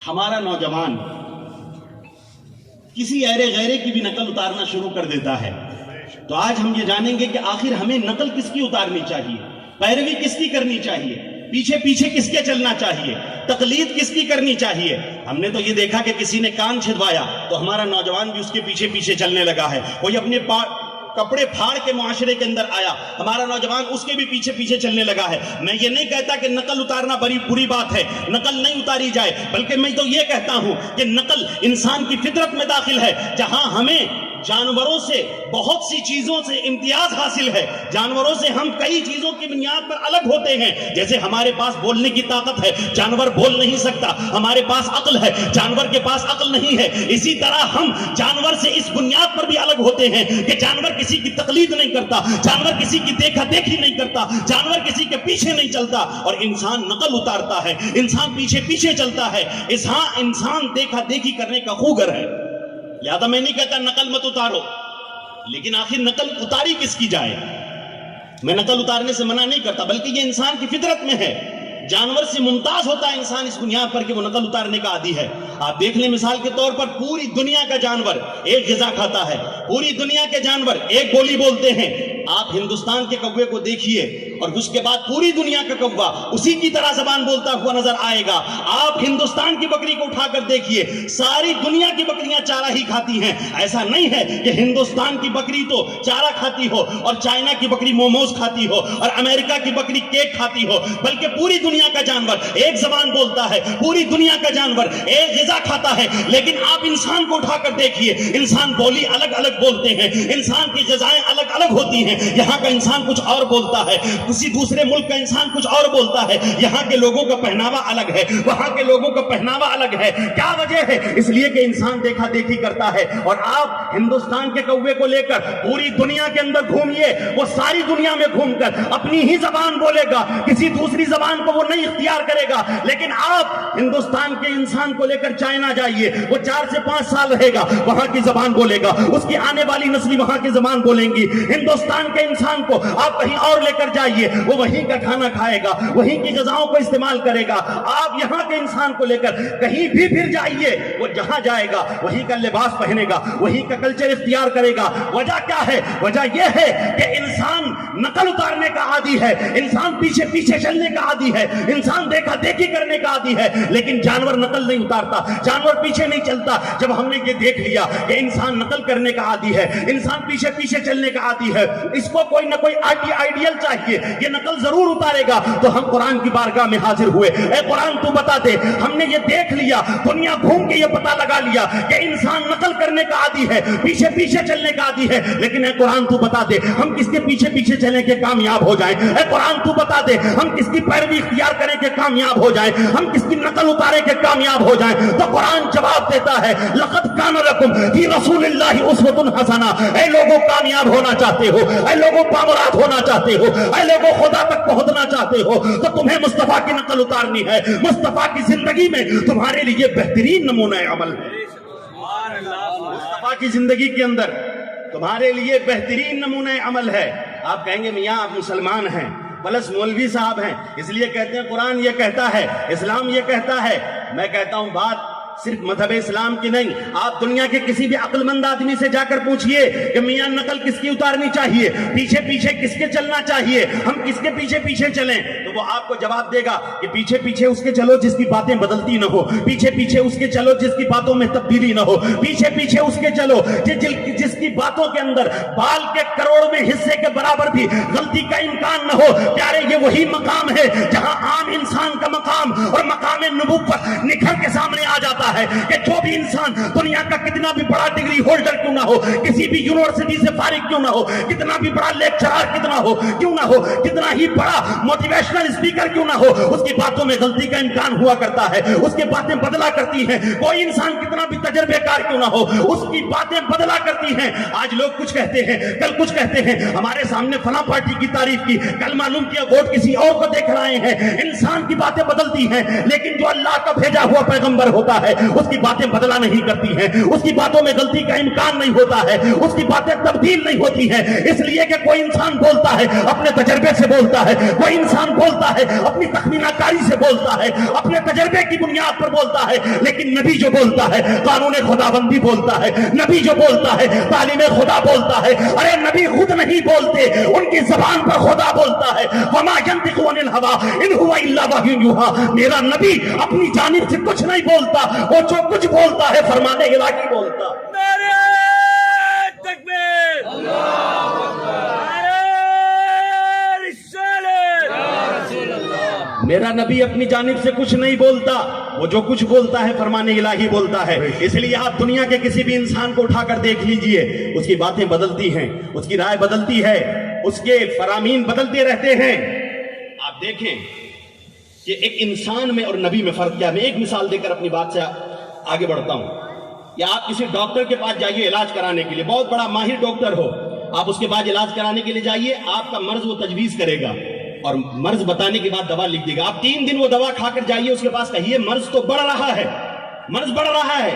ہمارا نوجوان کسی ایرے غیرے کی بھی نقل اتارنا شروع کر دیتا ہے. تو آج ہم یہ جانیں گے کہ آخر ہمیں نقل کس کی اتارنی چاہیے, پیروی کس کی کرنی چاہیے, پیچھے پیچھے کس کے چلنا چاہیے, تقلید کس کی کرنی چاہیے. ہم نے تو یہ دیکھا کہ کسی نے کان چھدوایا تو ہمارا نوجوان بھی اس کے پیچھے پیچھے چلنے لگا ہے. کوئی اپنے کپڑے پھاڑ کے معاشرے کے اندر آیا, ہمارا نوجوان اس کے بھی پیچھے پیچھے چلنے لگا ہے. میں یہ نہیں کہتا کہ نقل اتارنا بڑی بری بات ہے, نقل نہیں اتاری جائے, بلکہ میں تو یہ کہتا ہوں کہ نقل انسان کی فطرت میں داخل ہے. جہاں ہمیں جانوروں سے بہت سی چیزوں سے امتیاز حاصل ہے, جانوروں سے ہم کئی چیزوں کی بنیاد پر الگ ہوتے ہیں. جیسے ہمارے پاس بولنے کی طاقت ہے, جانور بول نہیں سکتا. ہمارے پاس عقل ہے, جانور کے پاس عقل نہیں ہے. اسی طرح ہم جانور سے اس بنیاد پر بھی الگ ہوتے ہیں کہ جانور کسی کی تقلید نہیں کرتا, جانور کسی کی دیکھا دیکھی نہیں کرتا, جانور کسی کے پیچھے نہیں چلتا, اور انسان نقل اتارتا ہے, انسان پیچھے پیچھے چلتا ہے. انسان دیکھا دیکھی کرنے کا خوگر ہے. لہذا میں نہیں کہتا نقل مت اتارو, لیکن آخر نقل اتاری کس کی جائے. میں نقل اتارنے سے منع نہیں کرتا, بلکہ یہ انسان کی فطرت میں ہے. جانور سے ممتاز ہوتا ہے انسان اس بنیاد پر کہ وہ نقل اتارنے کا عادی ہے. آپ دیکھ لیں مثال کے طور پر پوری دنیا کا جانور ایک غذا کھاتا ہے, پوری دنیا کے جانور ایک بولی بولتے ہیں. آپ ہندوستان کے کوے کو دیکھیے اور اس کے بعد پوری دنیا کا کوا اسی کی طرح زبان بولتا ہوا نظر آئے گا. آپ ہندوستان کی بکری کو اٹھا کر دیکھیے, ساری دنیا کی بکریاں چارہ ہی کھاتی ہیں. ایسا نہیں ہے کہ ہندوستان کی بکری تو چارہ کھاتی ہو اور چائنا کی بکری موموز کھاتی ہو اور امریکہ کی بکری کیک کھاتی ہو, بلکہ پوری دنیا کا جانور ایک زبان بولتا ہے, پوری دنیا کا جانور ایک غذا کھاتا ہے. لیکن آپ انسان کو اٹھا کر دیکھیے, انسان بولی الگ الگ بولتے ہیں, انسان کی غذائیں الگ الگ ہوتی ہیں. یہاں کا انسان کچھ اور بولتا ہے, کسی دوسرے ملک کا انسان کچھ اور بولتا ہے. یہاں کے لوگوں کا پہناوا الگ ہے, وہاں کے لوگوں کا پہناوا الگ ہے. کیا وجہ ہے؟ اس لیے کہ انسان دیکھا دیکھی کرتا ہے. اور آپ ہندوستان کے کوے کو لے کر پوری دنیا کے اندر گھومیے, وہ ساری دنیا میں گھوم کر اپنی ہی زبان بولے گا, کسی دوسری زبان کو وہ نہیں اختیار کرے گا. لیکن آپ ہندوستان کے انسان کو لے کر چائنا جائیے, وہ 4 سے 5 سال رہے گا, وہاں کی زبان بولے گا, اس کی آنے والی نسل وہاں کی زبان بولیں گی. ہندوستان کے انسان کو آپ کہیں اور لے کر جائیے, وہ وہیں کا کھانا کھائے گا, وہیں کی غذاؤں کو استعمال کرے گا. آپ یہاں کے انسان کو لے کر کہیں بھی پھر جائیے, وہ جہاں جائے گا وہیں کا لباس پہنے گا, وہیں کا کلچر اختیار کرے گا. وجہ کیا ہے؟ وجہ یہ ہے کہ انسان نقل اتارنے کا عادی ہے, انسان پیچھے پیچھے چلنے کا عادی ہے, انسان دیکھا دیکھی کرنے کا عادی ہے. لیکن جانور نقل نہیں اتارتا, جانور پیچھے نہیں چلتا. جب ہم نے یہ دیکھ لیا کہ انسان نقل کرنے کا عادی ہے, انسان پیچھے پیچھے چلنے کا عادی ہے, اس کو کوئی نہ کوئی آئیڈیل چاہیے, یہ نقل ضرور اتارے گا. تو ہم قرآن کی بارگاہ میں حاضر ہوئے, اے قرآن تو بتا دے. ہم نے یہ دیکھ لیا, دنیا گھوم کے یہ پتا لگا لیا کہ انسان نقل کرنے کا عادی ہے, پیچھے پیچھے چلنے کا عادی ہے. لیکن اے قرآن تو بتا دے, ہم کس کے پیچھے پیچھے چلیں کہ کامیاب ہو جائیں. اے قرآن تو بتا دے, ہم کس کی پیروی اختیار کریں کہ کامیاب ہو جائیں, ہم کس کی نقل اتاریں کہ کامیاب ہو جائیں. تو قرآن جواب دیتا ہے, لقد کان لکم فی رسول اللہ اسوۃ حسنہ. اے لوگوں کامیاب ہونا چاہتے ہو, اے لوگوں بامراد ہونا چاہتے ہو, اے لوگوں خدا تک پہنچنا چاہتے ہو, تو تمہیں مصطفیٰ کی نقل اتارنی ہے. مصطفیٰ کی زندگی میں تمہارے لیے بہترین نمونہ عمل ہے. مصطفیٰ کی زندگی کے اندر تمہارے لیے بہترین نمونہ عمل ہے. آپ کہیں گے میاں آپ مسلمان ہیں پلس مولوی صاحب ہیں, اس لیے کہتے ہیں قرآن یہ کہتا ہے, اسلام یہ کہتا ہے. میں کہتا ہوں بات صرف مذہب اسلام کی نہیں, آپ دنیا کے کسی بھی عقل مند آدمی سے جا کر پوچھئے کہ میاں نقل کس کی اتارنی چاہیے, پیچھے پیچھے کس کے چلنا چاہیے, ہم کس کے پیچھے پیچھے چلیں, تو وہ آپ کو جواب دے گا کہ پیچھے پیچھے اس کے چلو جس کی باتیں بدلتی نہ ہو, پیچھے پیچھے اس کے چلو جس کی باتوں میں تبدیلی نہ ہو, پیچھے پیچھے اس کے چلو جس کی باتوں کے اندر بال کے کروڑویں حصے کے برابر بھی غلطی کا امکان نہ ہو. پیارے یہ وہی مقام ہے جہاں عام انسان کا مقام اور مقام نبوت نکھر کے سامنے آ جاتا ہے کہ جو بھی انسان دنیا کا کتنا بھی بڑا ڈگری ہولڈر کیوں نہ ہو, کسی بھی یونیورسٹی سے فارغ کیوں نہ ہو, کتنا بھی بڑا لیکچرار کیوں نہ ہو, کتنا ہی بڑا موٹیویشنل اسپیکر کیوں نہ ہو, اس کی باتوں میں غلطی کا امکان ہوا کرتا ہے, اس کی باتیں بدلا کرتی ہیں. کوئی انسان کتنا بھی تجربے کار کیوں نہ ہو, اس کی باتیں بدلا کرتی ہیں. آج لوگ کچھ کہتے ہیں, کل کچھ کہتے ہیں, ہمارے سامنے فلاں پارٹی کی تعریف کی, کل معلوم کیا ووٹ کسی اور کو دیکھ رہے ہیں. انسان کی باتیں بدلتی ہیں, لیکن جو اللہ کا بھیجا ہوا پیغمبر ہوتا ہے اس کی باتیں بدل بدلا نہیں کرتی ہیں، اس کی باتوں میں غلطی کا امکان نہیں ہوتا ہے، اس کی باتیں تبدیل نہیں ہوتی ہیں، اس لیے کہ کوئی انسان بولتا ہے اپنے تجربے سے بولتا ہے، کوئی انسان بولتا ہے اپنی تخمینہ کاری سے بولتا ہے، اپنے تجربے کی بنیاد پر بولتا ہے، لیکن نبی جو بولتا ہے قانون خداوندی بولتا ہے، نبی جو بولتا ہے تعلیم خدا بولتا ہے۔ ارے نبی خود نہیں بولتے، ان کی زبان پر خدا بولتا ہے، وما ينطق عن الهوى ان هو الا وحی یوحی۔ میرا نبی اپنی جانب سے کچھ نہیں بولتا، وہ جو کچھ بولتا ہے فرمان الہی بولتا ہے۔ نعرہ تکبیر، اللہ اکبر، نعرہ رسالت۔ میرا نبی اپنی جانب سے کچھ نہیں بولتا، وہ جو کچھ بولتا ہے فرمان الہی بولتا ہے۔ اس لیے آپ دنیا کے کسی بھی انسان کو اٹھا کر دیکھ لیجئے، اس کی باتیں بدلتی ہیں، اس کی رائے بدلتی ہے، اس کے فرامین بدلتے رہتے ہیں۔ آپ دیکھیں کہ ایک انسان میں اور نبی میں فرق کیا ہے۔ میں ایک مثال دے کر اپنی بات سے آگے بڑھتا ہوں کہ آپ کسی ڈاکٹر کے پاس جائیے علاج کرانے کے لیے، بہت بڑا ماہر ڈاکٹر ہو، آپ اس کے پاس علاج کرانے کے لیے جائیے، آپ کا مرض وہ تجویز کرے گا اور مرض بتانے کے بعد دوا لکھ دے گا۔ آپ 3 دن وہ دوا کھا کر جائیے اس کے پاس، کہیے مرض تو بڑھ رہا ہے، مرض بڑھ رہا ہے،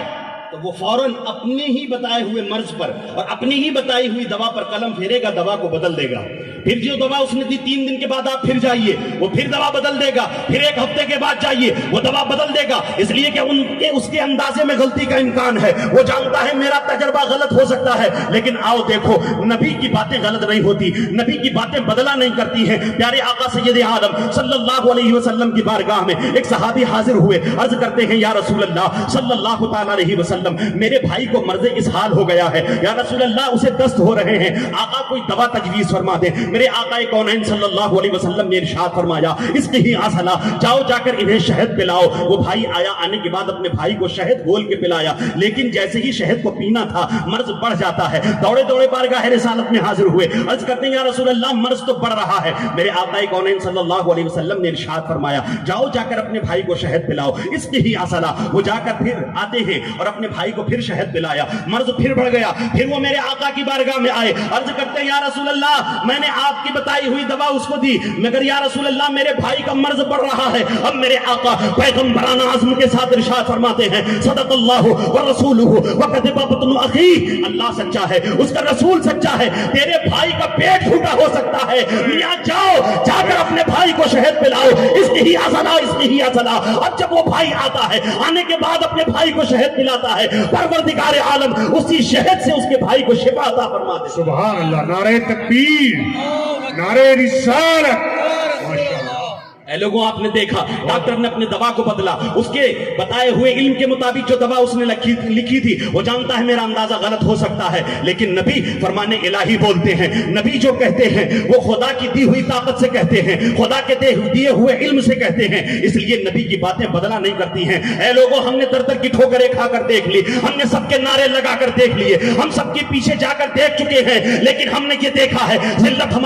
تو وہ فوراً اپنے ہی بتائے ہوئے مرض پر اور اپنی ہی بتائی ہوئی دوا پر قلم پھیرے گا، دوا کو بدل دے گا۔ پھر جو دوا اس نے دی 3 دن کے بعد آپ پھر جائیے، وہ پھر دوا بدل دے گا، پھر 1 ہفتے کے بعد جائیے، وہ دوا بدل دے گا، اس لیے کہ اس کے اندازے میں غلطی کا امکان ہے۔ وہ جانتا ہے میرا تجربہ غلط ہو سکتا ہے، لیکن آؤ دیکھو نبی کی باتیں غلط نہیں ہوتی، نبی کی باتیں بدلا نہیں کرتی ہیں۔ پیارے آقا سید عالم صلی اللہ علیہ وسلم کی بارگاہ میں ایک صحابی حاضر ہوئے، عرض کرتے ہیں یا رسول اللہ صلی اللہ تعالیٰ علیہ وسلم، میرے بھائی کو مرض اسہال ہو گیا ہے، یا رسول اللہ اسے دست ہو رہے ہیں، آقا کوئی دوا تجویز فرما دیں۔ میرے آقا کونین صلی اللہ علیہ وسلم نے ارشاد فرمایا اس کی ہی آسلا، جاؤ جا کر انہیں شہد پلاؤ۔ وہ بھائی آیا، آنے کے بعد اپنے بھائی کو شہد گھول کے پلایا، لیکن جیسے ہی شہد کو پینا تھا مرض بڑھ جاتا ہے۔ دوڑے دوڑے بارگاہ رسالت میں حاضر ہوئے، عرض کرتے ہیں یا رسول اللہ مرض تو بڑھ رہا ہے۔ میرے آقا کونین صلی اللہ علیہ وسلم نے ارشاد فرمایا جاؤ جا کر اپنے بھائی کو شہد پلاؤ، اس کی ہی آسلا۔ وہ جا کر پھر آتے ہیں اور اپنے بھائی کو پھر شہد پلایا، مرض پھر بڑھ گیا۔ پھر وہ میرے آقا کی بارگاہ میں آئے، عرض کرتے ہیں یا رسول اللہ میں نے آپ کی بتائی ہوئی دوا اس کو دی، مگر یا رسول اللہ میرے بھائی کا مرض بڑھ رہا ہے۔ اب میرے آقا پیغمبرانہ عزم کے ساتھ ارشاد فرماتے ہیں صدق اللہ ورسولہ وکذب بطن اخی، اللہ سچا ہے، اس کا رسول سچا ہے، تیرے بھائی کا پیٹ پھوٹا ہو سکتا ہے، میاں جاؤ جا کر اپنے بھائی کو شہد پلاؤ، اس کی ہی اصلا، اس کی ہی اصلا۔ اب جب وہ بھائی آتا ہے، آنے کے بعد اپنے بھائی کو شہد پلاتا ہے، پروردگار عالم اسی شہد سے اس کے بھائی کو شفا عطا فرماتے ہیں۔ سبحان اللہ، نعرہ تکبیر، نعرہ رسالت۔ اے لوگوں آپ نے دیکھا ڈاکٹر نے اپنے دوا کو بدلا، اس کے بتائے ہوئے علم کے مطابق جو دوا اس نے لکھی تھی، وہ جانتا ہے میرا اندازہ غلط ہو سکتا ہے، لیکن نبی فرمان الہی بولتے ہیں، نبی جو کہتے ہیں وہ خدا کی دی ہوئی طاقت سے کہتے ہیں، خدا کے دیے ہوئے علم سے کہتے ہیں، اس لیے نبی کی باتیں بدلا نہیں کرتی ہیں۔ اے لوگوں ہم نے در در کی ٹھوکریں کھا کر دیکھ لی، ہم نے سب کے نعرے لگا کر دیکھ لیے، ہم سب کے پیچھے جا کر دیکھ چکے ہیں، لیکن ہم نے یہ دیکھا ہے ذلت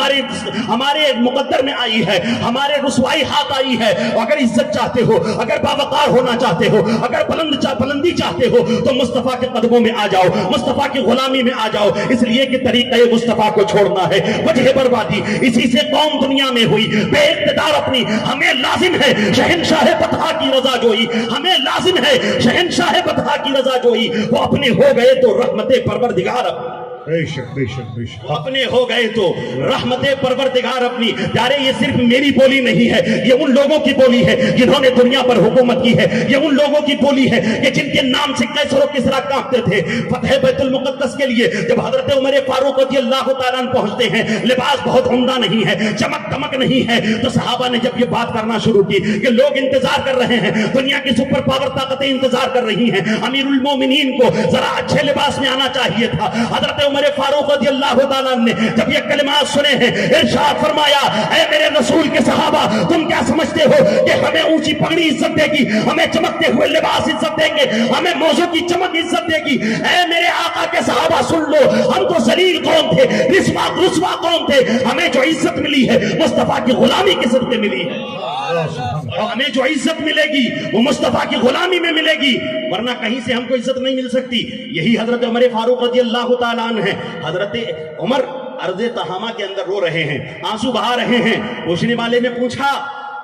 ہمارے مقدر میں آئی ہے، ہمارے رسوائی ہاتھ آئی ہے۔ اگر عزت چاہتے ہو، اگر باوقار ہونا چاہتے ہو، اگر بلندی چاہتے ہو تو مصطفیٰ کے قدموں میں آ جاؤ، مصطفیٰ کی غلامی میں آ جاؤ، اس لیے کہ طریقہ مصطفیٰ کو چھوڑنا ہے وجہ بربادی، اسی سے قوم دنیا میں ہوئی بے اقتدار اپنی۔ ہمیں لازم ہے شہنشاہ بطحا کی رضا جوئی، ہمیں لازم ہے شہنشاہ بطحا کی رضا جوئی، وہ اپنے ہو گئے تو رحمت پروردگار اپنی، بے شک بے شک بے شک، اپنے ہو گئے تو رحمت پروردگار اپنی۔ پیارے یہ صرف میری بولی نہیں ہے، یہ ان لوگوں کی بولی ہے جنہوں نے دنیا پر حکومت کی ہے، یہ ان لوگوں کی بولی ہے کہ جن کے نام سے قیصر و کسریٰ کانپتے تھے۔ فتح بیت المقدس کے لیے جب حضرت عمر فاروق رضی اللہ تعالیٰ عنہ پہنچتے ہیں، لباس بہت عمدہ نہیں ہے، چمک دمک نہیں ہے، تو صحابہ نے جب یہ بات کرنا شروع کی کہ لوگ انتظار کر رہے ہیں، دنیا کی سپر پاور طاقتیں انتظار کر رہی ہیں، امیر المومنین کو ذرا اچھے لباس میں آنا چاہیے تھا۔ حضرت عمر فاروق رضی اللہ تعالیٰ نے جب یہ کلمات سنے ہیں، ارشاد فرمایا اے میرے رسول کے صحابہ، تم کیا سمجھتے ہو کہ ہمیں اونچی پگڑی عزت دے گی، ہمیں چمکتے ہوئے لباس عزت دیں گے، ہمیں موضوع کی چمک عزت دے گی؟ اے میرے آقا کے صحابہ سن لو، ہم تو ذلیل قوم تھے، رسوا قوم تھے، ہمیں جو عزت ملی ہے مصطفیٰ کی غلامی کے صدقے ملی ہے، اور ہمیں جو عزت ملے گی وہ مصطفیٰ کی غلامی میں ملے گی، ورنہ کہیں سے ہم کو عزت نہیں مل سکتی۔ یہی حضرت عمر فاروق رضی اللہ تعالیٰ عنہ ہیں۔ حضرت عمر ارض تہامہ کے اندر رو رہے ہیں، آنسو بہا رہے ہیں۔ پوچھنے والے نے پوچھا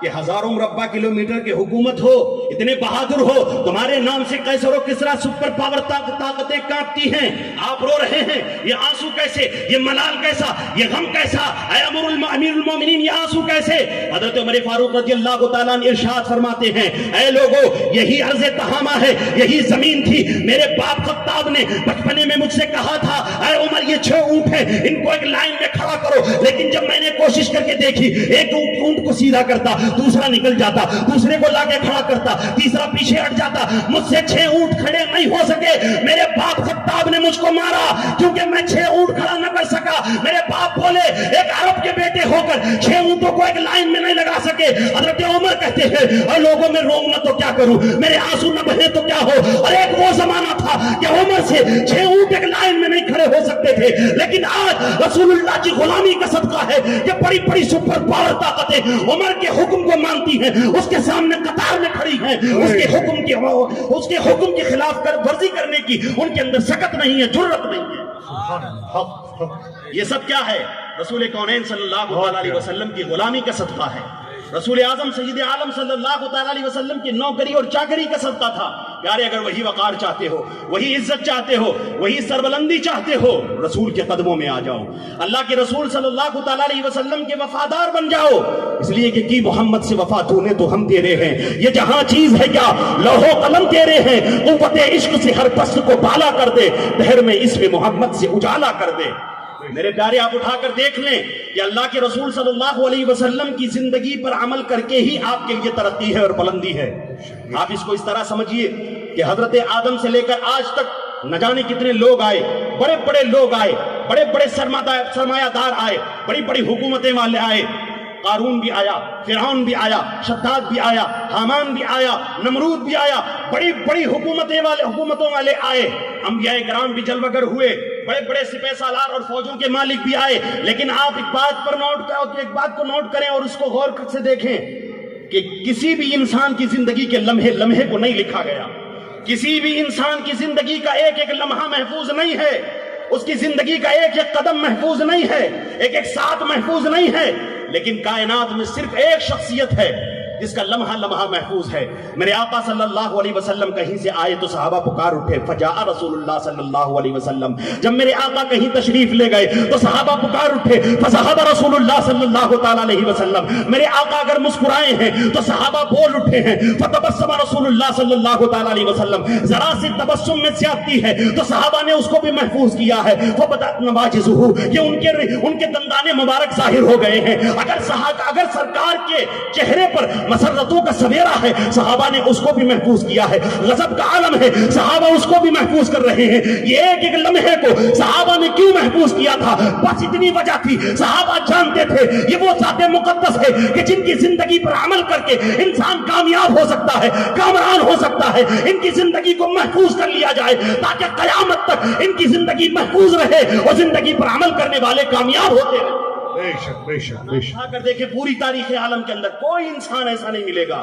کہ ہزاروں مربع کلومیٹر کی حکومت ہو، اتنے بہادر ہو، تمہارے نام سے قیصر و کسریٰ سپر پاور طاقتیں کانپتی ہیں، آپ رو رہے ہیں، یہ آنسو کیسے، یہ ملال کیسا، یہ غم کیسا، اے امیر المومنین یہ آنسو کیسے؟ حضرت عمر فاروق رضی اللہ تعالیٰ عنہ ارشاد فرماتے ہیں، اے لوگو یہی عرض تہامہ ہے، یہی زمین تھی، میرے باپ خطاب نے بچپنے میں مجھ سے کہا تھا اے عمر یہ 6 اونٹ ہیں، ان کو ایک لائن میں کھڑا کرو، لیکن جب میں نے کوشش کر کے دیکھی ایک اونٹ کو سیدھا کرتا، دوسرا نکل جاتا، دوسرے کو لا کے کھڑا کرتا، تیسرا پیچھے ہٹ جاتا، مجھ سے 6 اونٹ کھڑے نہیں ہو سکے، میرے باپ خطاب نے مجھ کو مارا کیونکہ میں 6 اونٹ کھڑا نہ کر سکا۔ میرے باپ بولے ایک عرب کے بیٹے ہو کر 6 اونٹوں کو ایک لائن میں نہیں لگا سکے۔ حضرت عمر کہتے ہیں اور لوگوں میں روؤں نہ تو کیا کروں، میرے آنسو نہ بہے تو کیا ہو۔ اور ایک وہ زمانہ تھا کہ عمر سے 6 اونٹ ایک لائن میں نہیں کھڑے ہو سکتے تھے، لیکن آج رسول اللہ کی غلامی کا صدقہ ہے کہ بڑی بڑی سپر پاور طاقتیں عمر کے حکم کو مانتی ہیں، اس کے سامنے قطار میں کھڑی ہیں، اس کے حکم کی خلاف ورزی کرنے کی ان کے اندر سکت نہیں ہے، جرأت نہیں ہے۔ یہ سب کیا ہے؟ رسول کونین صلی اللہ علیہ وسلم کی غلامی کا صدقہ ہے، رسول اعظم سید عالم صلی اللہ علیہ وسلم کی نوکری اور چاکری کا صدقہ تھا۔ پیارے اگر وہی وقار چاہتے ہو، وہی عزت چاہتے ہو، وہی سربلندی چاہتے ہو، رسول کے قدموں میں آ جاؤ، اللہ کے رسول صلی اللہ علیہ وسلم کے وفادار بن جاؤ، اس لیے کہ کی محمد سے وفا تو نے تو ہم تیرے ہیں، یہ جہاں چیز ہے کیا لوح و قلم تیرے ہیں، قوت عشق سے ہر پست کو بالا کر دے، دہر میں اس میں محمد سے اجالا کر دے۔ میرے پیارے آپ اٹھا کر دیکھ لیں کہ اللہ کے رسول صلی اللہ علیہ وسلم کی زندگی پر عمل کر کے ہی آپ کے لیے ترقی ہے اور بلندی ہے۔ آپ اس کو اس طرح سمجھیے کہ حضرت آدم سے لے کر آج تک نہ جانے کتنے لوگ آئے، بڑے بڑے لوگ آئے، بڑے بڑے سرمایہ دار آئے، بڑی بڑی حکومتیں والے آئے، قارون بھی آیا، فرعون بھی آیا، شداد بھی آیا، حامان بھی آیا، نمرود بھی آیا، بڑی بڑی حکومتوں والے آئے، انبیاء کرام بھی جلوگر ہوئے، بڑے بڑے سپہ سالار اور فوجوں کے مالک بھی آئے، لیکن آپ ایک بات کو نوٹ کریں اور اس کو غور سے دیکھیں کہ کسی بھی انسان کی زندگی کے لمحے کو نہیں لکھا گیا، کسی بھی انسان کی زندگی کا ایک ایک لمحہ محفوظ نہیں ہے، اس کی زندگی کا ایک ایک قدم محفوظ نہیں ہے، ایک ایک ساتھ محفوظ نہیں ہے، لیکن کائنات میں صرف ایک شخصیت ہے جس کا لمحہ لمحہ محفوظ ہے۔ میرے آقا صلی اللہ علیہ وسلم کہیں سے آئے تو صحابہ پکار اٹھے، فجاء رسول اللہ صلی اللہ علیہ وسلم، جب میرے آقا کہیں تشریف لے گئے تو صحابہ پکار اٹھے، فذهب رسول اللہ صلی اللہ تعالی علیہ وسلم، میرے آقا اگر مسکرائے ہیں تو صحابہ بول اٹھے ہیں، فتبسم رسول اللہ صلی اللہ تعالی علیہ وسلم، ذرا سی تبسم میں زیادتی ہے تو صحابہ نے اس کو بھی محفوظ کیا ہے، فبدأت نواجذه، یہ ان کے دندان مبارک ظاہر ہو گئے ہیں۔ اگر سرکار کے چہرے پر مسرتوں کا سویرا ہے، صحابہ نے اس کو بھی محفوظ کیا ہے، غضب کا عالم ہے، صحابہ اس کو بھی محفوظ کر رہے ہیں۔ یہ ایک ایک لمحے کو صحابہ نے کیوں محفوظ کیا تھا؟ بس اتنی وجہ تھی، صحابہ جانتے تھے یہ وہ ذات مقدس ہے کہ جن کی زندگی پر عمل کر کے انسان کامیاب ہو سکتا ہے، کامران ہو سکتا ہے۔ ان کی زندگی کو محفوظ کر لیا جائے تاکہ قیامت تک ان کی زندگی محفوظ رہے اور زندگی پر عمل کرنے والے کامیاب ہوتے رہے۔ بے شک بے شک بے شک۔ اٹھا کر دیکھیں پوری تاریخ عالم کے اندر کوئی انسان ایسا نہیں ملے گا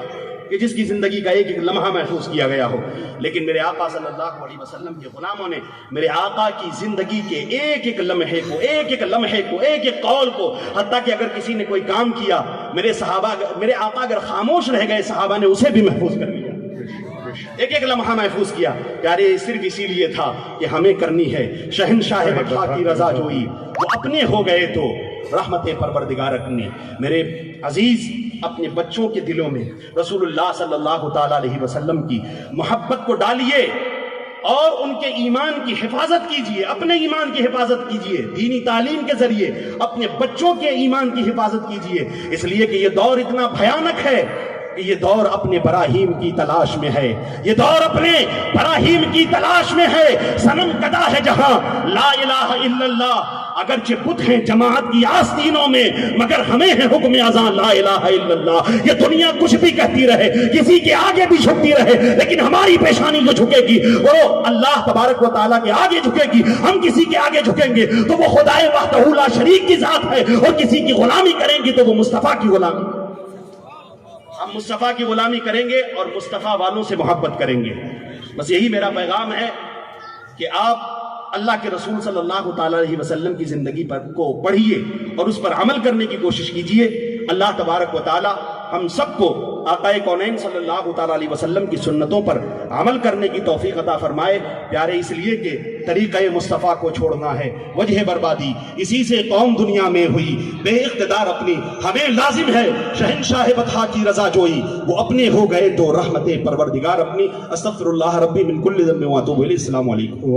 کہ جس کی زندگی کا ایک ایک لمحہ محفوظ کیا گیا ہو، لیکن میرے آقا صلی اللہ علیہ وسلم کے غلاموں نے میرے آقا کی زندگی کے ایک ایک لمحے کو، ایک ایک قول کو، حتیٰ کہ اگر کسی نے کوئی کام کیا، میرے آقا اگر خاموش رہ گئے، صحابہ نے اسے بھی محفوظ کر لیا، ایک ایک لمحہ محفوظ کیا۔ پیارے صرف اسی لیے تھا کہ ہمیں کرنی ہے شہنشاہ مدحہ کی رضا جوئی، وہ اپنے ہو گئے تو رحمت پروردگار اپنی۔ میرے عزیز، اپنے بچوں کے دلوں میں رسول اللہ صلی اللہ تعالی علیہ وسلم کی محبت کو ڈالیے اور ان کے ایمان کی حفاظت کیجئے، اپنے ایمان کی حفاظت کیجئے، دینی تعلیم کے ذریعے اپنے بچوں کے ایمان کی حفاظت کیجئے، اس لیے کہ یہ دور اتنا بھیانک ہے کہ یہ دور اپنے براہیم کی تلاش میں ہے، یہ دور اپنے براہیم کی تلاش میں ہے۔ صنم کدا ہے جہاں لا الہ الا اللہ، اگرچہ بت ہیں جماعت کی آستینوں میں، مگر ہمیں ہے حکم اذان لا الہ الا اللہ۔ یہ دنیا کچھ بھی کہتی رہے، کسی کے آگے بھی جھکتی رہے، لیکن ہماری پیشانی جو جھکے گی وہ اللہ تبارک و تعالیٰ کے آگے جھکے گی۔ ہم کسی کے آگے جھکیں گے تو وہ خدائے وحدہ لا شریک کی ذات ہے، اور کسی کی غلامی کریں گے تو وہ مصطفیٰ کی غلامی، ہم مصطفیٰ کی غلامی کریں گے اور مصطفیٰ والوں سے محبت کریں گے۔ بس یہی میرا پیغام ہے کہ آپ اللہ کے رسول صلی اللہ تعالی علیہ وسلم کی زندگی کو پڑھیے اور اس پر عمل کرنے کی کوشش کیجیے۔ اللہ تبارک و تعالی ہم سب کو آقا کونین صلی اللہ تعالیٰ علیہ وسلم کی سنتوں پر عمل کرنے کی توفیق عطا فرمائے. پیارے اس لیے کہ طریقہ مصطفیٰ کو چھوڑنا ہے وجہ بربادی، اسی سے قوم دنیا میں ہوئی بے اقتدار اپنی. ہمیں لازم ہے شہنشاہ بطحا کی رضا جوئی، وہ اپنے ہو گئے تو رحمت پروردگار اپنی. استغفر اللہ ربی من کل ذنب و اتوب الیہ. السلام علیکم.